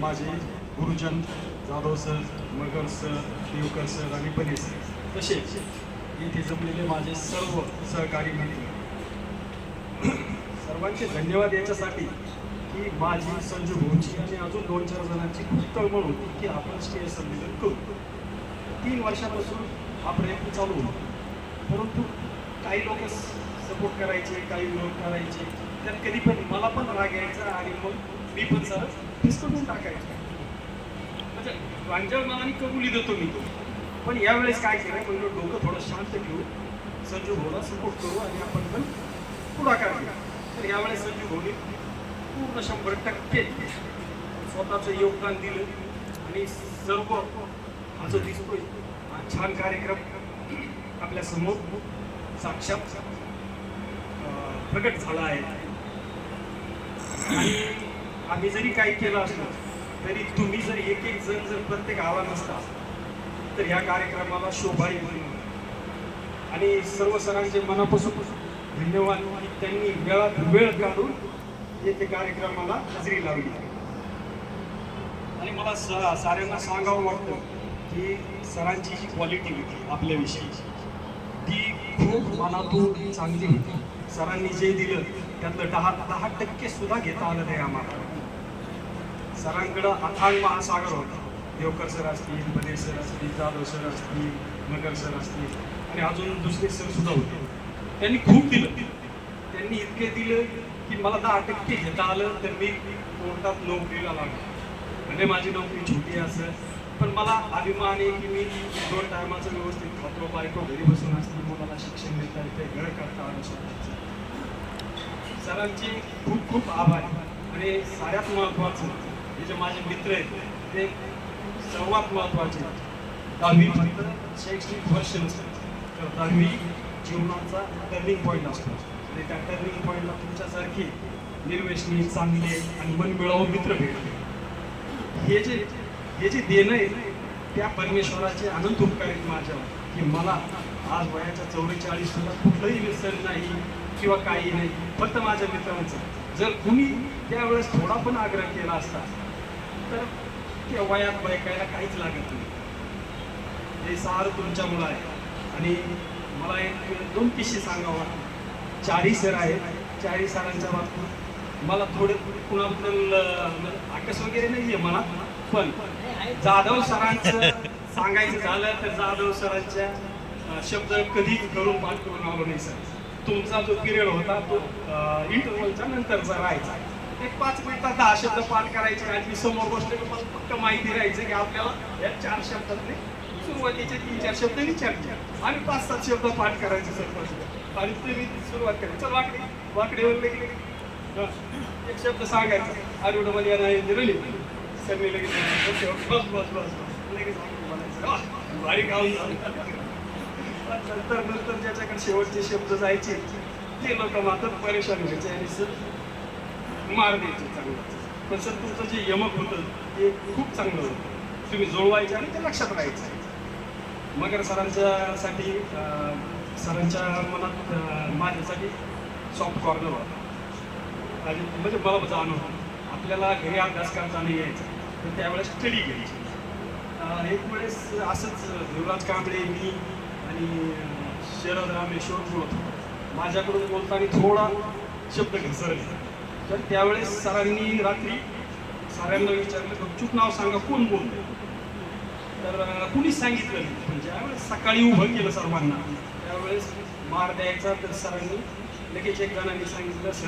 माझे गुरुजन जाधव सर, मगर sir, Devkar sir आणि बने सर, तसेच इथे जमलेले माझे सर्व सहकारी मित्र, सर्वांचे धन्यवाद याच्यासाठी की माझी संजू भाऊची आणि अजून 2-4 जणांची खूप तळमळ होती की आपण स्टेज संमेलन करू. 3 वर्षापासून हा प्रयत्न चालू होता, परंतु काही लोक सपोर्ट करायचे, काही विरोध करायचे. त्यात कधी पण मला पण राग यायचा आणि मग मी पण सर फिसकटून टाकायचं. म्हणजे प्रांजळ मनाने कबुली देतो मी तो. पण यावेळेस काय केलं, म्हणजे डोकं थोडं शांत ठेवू, संजू भाऊला सपोर्ट करू आणि आपण पण पुढाकार घेऊ. तर यावेळेस संजू भाऊनी पूर्ण 100% स्वतःचं योगदान दिलं आणि सर्व हा जो दिसतोय हा छान कार्यक्रम आपल्या समोर साक्षात प्रकट झाला आहे. आणि आम्ही जरी काही केलं असलं तरी तुम्ही जर एक एक जण जर प्रत्येक आला नसता तर ह्या कार्यक्रमाला शोभा येईल. आणि सर्व सरांचे मनापासून धन्यवाद की त्यांनी वेळ काढून येथे कार्यक्रमाला हजेरी लावली. आणि मला साऱ्यांना सांगावं वाटतं की सरांची जी क्वालिटी होती आपल्याविषयी ती खूप मनातून चांगली होती. सरांनी जे दिलं त्यातलं 10% सुद्धा घेता आलं नाही आम्हाला. सरांकडं अथांग महासागर होता. देवकर सर असतील, बने सर असतील, जाधव सर असतील, मगर सर असतील आणि अजून दुसरे सर सुद्धा होते. त्यांनी खूप दिलं. त्यांनी इतके दिलं की मला 10% घेता आलं तर मी कोर्टात नोकरीला लागलो. म्हणजे माझी नोकरी छोटी असं, पण मला अभिमान आहे की मी 2 टायमाचं व्यवस्थित खातो, बायको घरी बसून असते, मुलाला शिक्षण देता येते, घर करता आलं स्वतःचं. सरांचे खूप खूप आभार. आणि सगळ्यात महत्त्वाचं हे जे माझे मित्र आहेत ते सर्वात महत्त्वाचे. 10वी फक्त शैक्षणिक वर्ष नसतं, तर 10वी जीवनाचा टर्निंग पॉईंट असतो. आणि त्या टर्निंग पॉईंटला तुमच्यासारखे निर्वेशनी, चांगले आणि मनमिळावू मित्र भेटले. हे जे देणं आहे त्या परमेश्वराचे अनंत उपकार आहेत माझ्यावर की मला आज वयाच्या 44 सुद्धा कुठलंही व्यसन नाही किंवा काही नाही, फक्त माझ्या मित्रांचं. जर कुणी त्यावेळेस थोडा पण आग्रह केला असता तर त्या वयात बायकायला काहीच लागत नाही. हे सारं तुमच्यामुळं आहे. आणि मला एक 2 किस्से सांगावा. 4 सर आहेत. 4 सरांच्या बाबतीत मला थोडं कुणाबद्दल आकस वगैरे नाही आहे मला, पण जाधव सरांचं सांगायचं झालं तर जाधव सरांच्या शब्द कधी करून पाठ करून आलो नाही सर. तुमचा जो पिरियड होता तो इंटरव्हलच्या नंतरचा राहायचा. एक 5 मिनिटात 10 शब्द पाठ करायचे आणि मी समोर बसले मला फक्त माहिती राहायचं की आपल्याला या 4 शब्दातले सुरुवातीचे 3-4 शब्द विचारले आणि 5-7 शब्द पाठ करायचे सर. आणि ते मी सुरुवात करायची. चल वाकडेवर लगेच एक शब्द सांगायचा, आरुडमध्ये नाही रली सगळे लगेच बस बस बस लगेच म्हणायचं भारी गाऊन झालं. नंतर ज्याच्याकडे शेवटचे शब्द जायचे ते लोक मात्र परेशान व्हायचे आणि सर मार द्यायचे चांगलं. पण सर तुमचं जे यमक होतं ते खूप चांगलं होतं. तुम्ही जुळवायचे आणि ते लक्षात राहायचं. मगर सरांच्यासाठी सरांच्या मनात माझ्यासाठी सॉफ्ट कॉर्नर होता. आणि म्हणजे मला जाणवतं आपल्याला घरी अभ्यास करता नाही यायचा, तर त्यावेळेस स्टडी घ्यायची. एक वेळेस असंच युवराज कांबळे, मी आणि शरद रामेश्वर बोलत होतो. माझ्याकडून बोलताना थोडा शब्द घसरले. तर त्यावेळेस सरांनी रात्री सरांना विचारलं गपचूप नाव सांगा कोण बोलतो. तर कुणीच सांगितलं नाही. पण ज्यावेळेस सकाळी उभं केलं सर्वांना त्यावेळेस मार द्यायचा तर सरांनी लगेच एक जणांनी सांगितलं सर